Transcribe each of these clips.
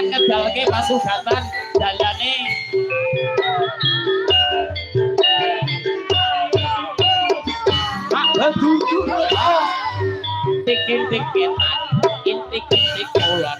Sampeyan ngedalke pasugatan dalane. Duduk tikin-tikinan intik-intik ulan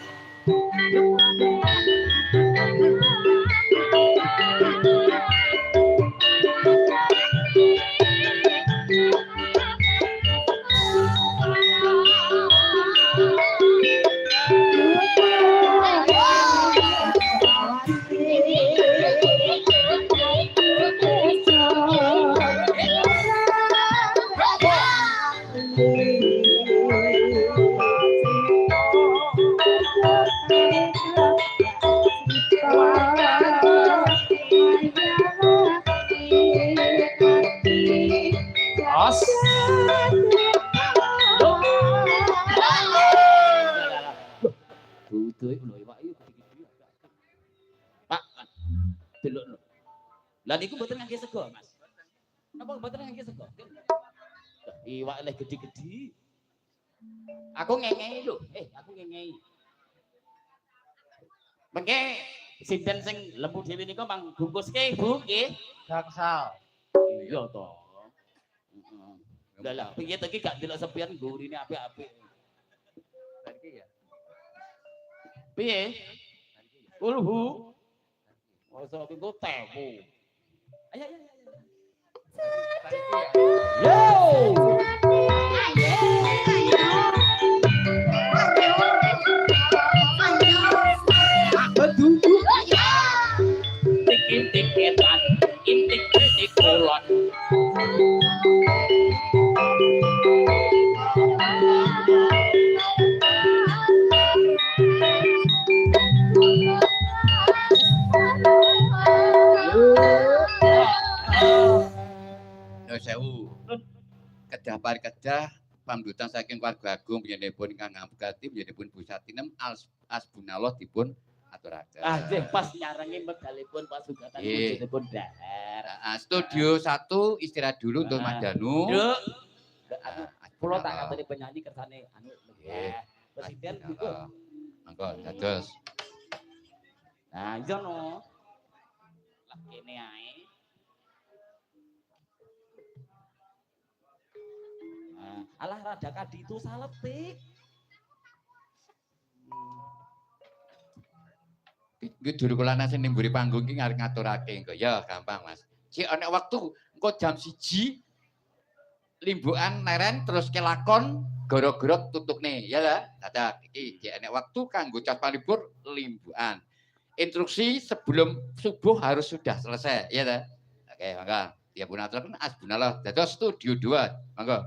Lah niku mboten ngangge sego, Mas. Napa mboten ngangge sego? Iwak leh gede-gede. Aku ngengei lho. Aku ngengei. Mengke sinten sing lembu dhewe nika mang bungkuske, Bu, nggih. Gangsal. Iya to. Heeh. Lah piye to iki gak delok sepian gurine apik-apik. Iki ya. Piye? Ulhu. Masa pinggo tepu. Ayo. Yo. Duduk. Tikin-tikinan, intik-intik ulan. Sewu kedah pamdutan saking warga agung panjenenganipun Kang Ambugati panjenenganipun Bu Satinem asbunallah dipun aturaken. Nggih pas nyarengi medalipun pasugatan panjenenganipun dahar. Studio 1 istirahat dulu untuk Mas Danu. Nduk. Kula tak kateni penyanyi kersane anu nggih. Presiden niku. Monggo dados. Nah, iya no. Lah kene ae. Alah rada kadi itu saletik. Iki juru kulana sing ning mburi panggung iki arep ngaturake engko. Ya, gampang, Mas. Cik ana waktu engko jam 1 limbukan neren terus kelakon goro-goro tutukne, ya ta? Dadak iki cik ana waktu kanggo cas palibur limbukan. Instruksi sebelum subuh harus sudah selesai, ya ta? Oke, monggo. Ya pun aturaken asbunallah. Dados studio 2. Monggo.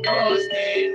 Gusti